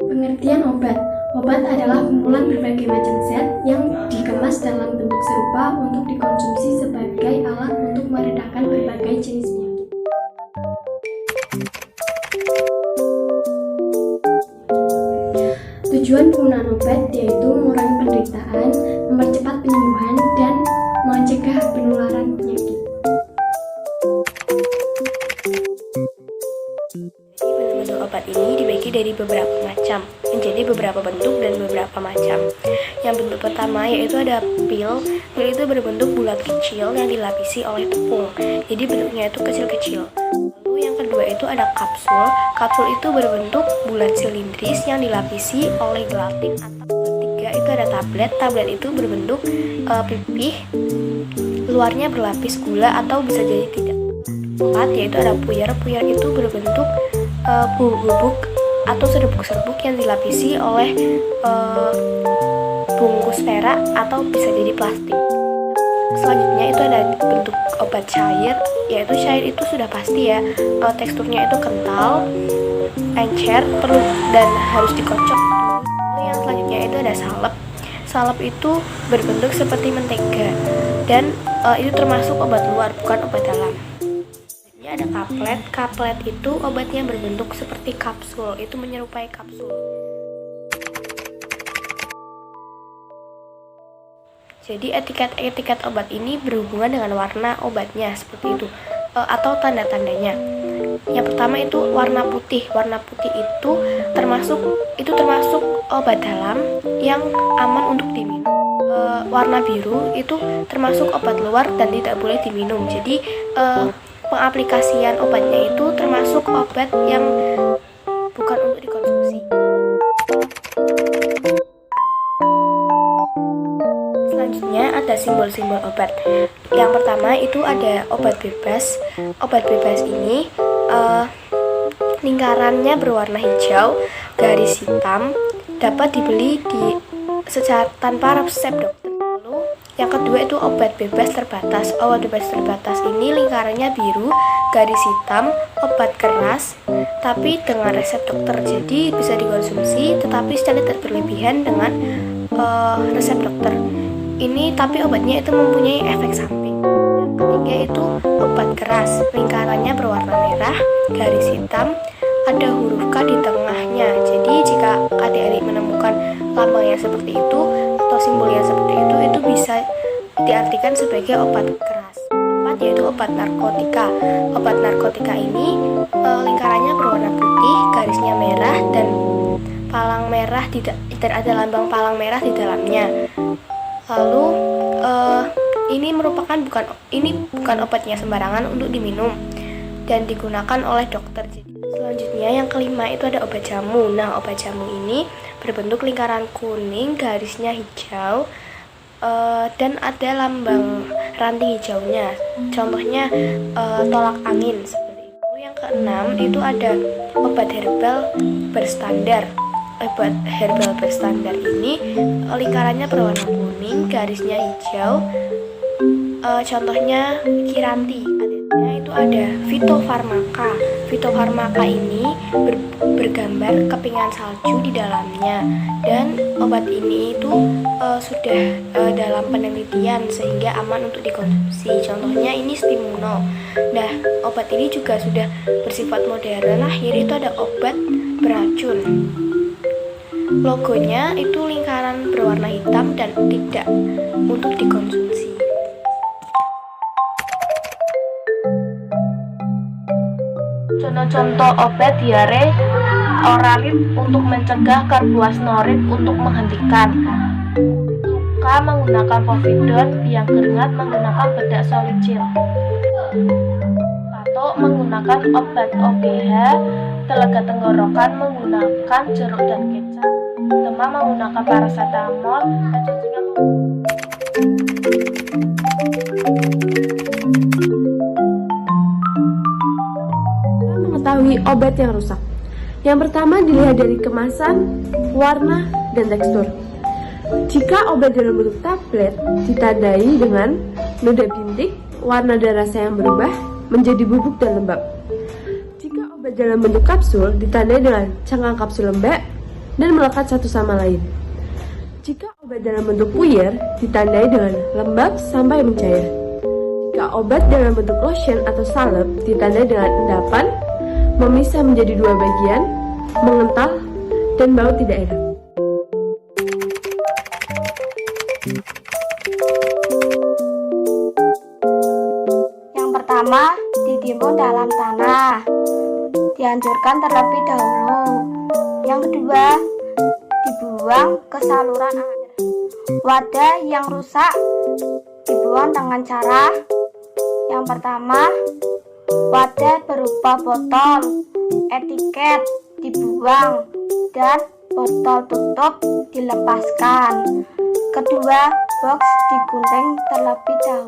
Pengertian obat. Obat adalah kumpulan berbagai macam zat yang dikemas dalam bentuk serupa untuk dikonsumsi sebagai alat untuk meredakan berbagai jenis penyakit. Tujuan penggunaan obat yaitu mengurangi penderitaan, mempercepat penyembuhan, dan mencegah penularan penyakit. Bentuk obat ini dibagi dari beberapa macam, menjadi beberapa bentuk dan beberapa macam. Yang bentuk pertama yaitu ada pil. Pil itu berbentuk bulat kecil yang dilapisi oleh tepung, jadi bentuknya itu kecil-kecil. Lalu yang kedua itu ada kapsul. Kapsul itu berbentuk bulat silindris yang dilapisi oleh gelatin. Atau ketiga itu ada tablet. Tablet itu berbentuk pipih, luarnya berlapis gula atau bisa jadi tidak. Empat yaitu ada puyer. Puyer itu berbentuk bubuk atau serbuk-serbuk yang dilapisi oleh bungkus perak atau bisa jadi plastik. Selanjutnya itu ada bentuk obat cair, yaitu cair itu sudah pasti ya, teksturnya itu kental, encer, perlu dan harus dikocok. Lalu yang selanjutnya itu ada salep. Salep itu berbentuk seperti mentega dan itu termasuk obat luar, bukan obat dalam. Ada kaplet. Kaplet itu obatnya berbentuk seperti kapsul, itu menyerupai kapsul. Jadi etiket obat ini berhubungan dengan warna obatnya seperti itu, atau tanda-tandanya. Yang pertama itu warna putih. Warna putih itu termasuk obat dalam yang aman untuk diminum. Warna biru itu termasuk obat luar dan tidak boleh diminum. Jadi pengaplikasian obatnya itu termasuk obat yang bukan untuk dikonsumsi. Selanjutnya ada simbol-simbol obat. Yang pertama itu ada obat bebas. Obat bebas ini lingkarannya berwarna hijau, garis hitam, dapat dibeli secara tanpa resep dokter. Yang kedua itu obat bebas terbatas. Obat bebas terbatas ini lingkarannya biru, garis hitam, obat keras, tapi dengan resep dokter. Jadi bisa dikonsumsi, tetapi secara tidak berlebihan dengan resep dokter. Ini tapi obatnya itu mempunyai efek samping. Yang ketiga itu obat keras. Lingkarannya berwarna merah, garis hitam, ada huruf K di tengahnya. Jadi jika adik-adik menemukan lambang yang seperti itu atau simbol yang seperti itu bisa diartikan sebagai obat keras. Keempat yaitu obat narkotika. Obat narkotika ini lingkarannya berwarna putih, garisnya merah dan palang merah tidak ada lambang palang merah di dalamnya. Lalu ini bukan obatnya sembarangan untuk diminum dan digunakan oleh dokter. Selanjutnya yang kelima itu ada obat jamu. Nah, obat jamu ini berbentuk lingkaran kuning, garisnya hijau, dan ada lambang ranting hijaunya. Contohnya tolak angin seperti itu. Yang keenam itu ada obat herbal berstandar. Obat herbal berstandar ini lingkarannya berwarna kuning, garisnya hijau. Contohnya Kiranti. Itu ada fitofarmaka. Fitofarmaka ini bergambar kepingan salju di dalamnya, dan obat ini itu sudah dalam penelitian sehingga aman untuk dikonsumsi. Contohnya ini Stimuno. Nah, obat ini juga sudah bersifat modern. Akhir itu ada obat beracun. Logonya itu lingkaran berwarna hitam dan tidak untuk dikonsumsi. Contoh obat diare oralit untuk mencegah, karbuasnorit untuk menghentikan. Luka menggunakan povidon, biang keringat menggunakan bedak solicil. Batuk menggunakan obat OBH, telega tenggorokan menggunakan jeruk dan kecap. Demam menggunakan paracetamol, dan cacingan mengetahui obat yang rusak. Yang pertama dilihat dari kemasan, warna, dan tekstur. Jika obat dalam bentuk tablet ditandai dengan noda bintik, warna dan rasa yang berubah menjadi bubuk dan lembab. Jika Obat dalam bentuk kapsul ditandai dengan cangkang kapsul lembek dan melekat satu sama lain. Jika obat dalam bentuk puyer ditandai dengan lembab sampai mencair. Jika obat dalam bentuk lotion atau salep ditandai dengan endapan, memisah menjadi dua bagian, mengental, dan bau tidak enak. Yang pertama, ditimbun dalam tanah. Dihancurkan terlebih dahulu. Yang kedua, dibuang ke saluran air. Wadah yang rusak dibuang dengan cara yang pertama, wadah berupa botol, etiket dibuang, dan botol tutup dilepaskan. Kedua, box digunting terlebih dahulu.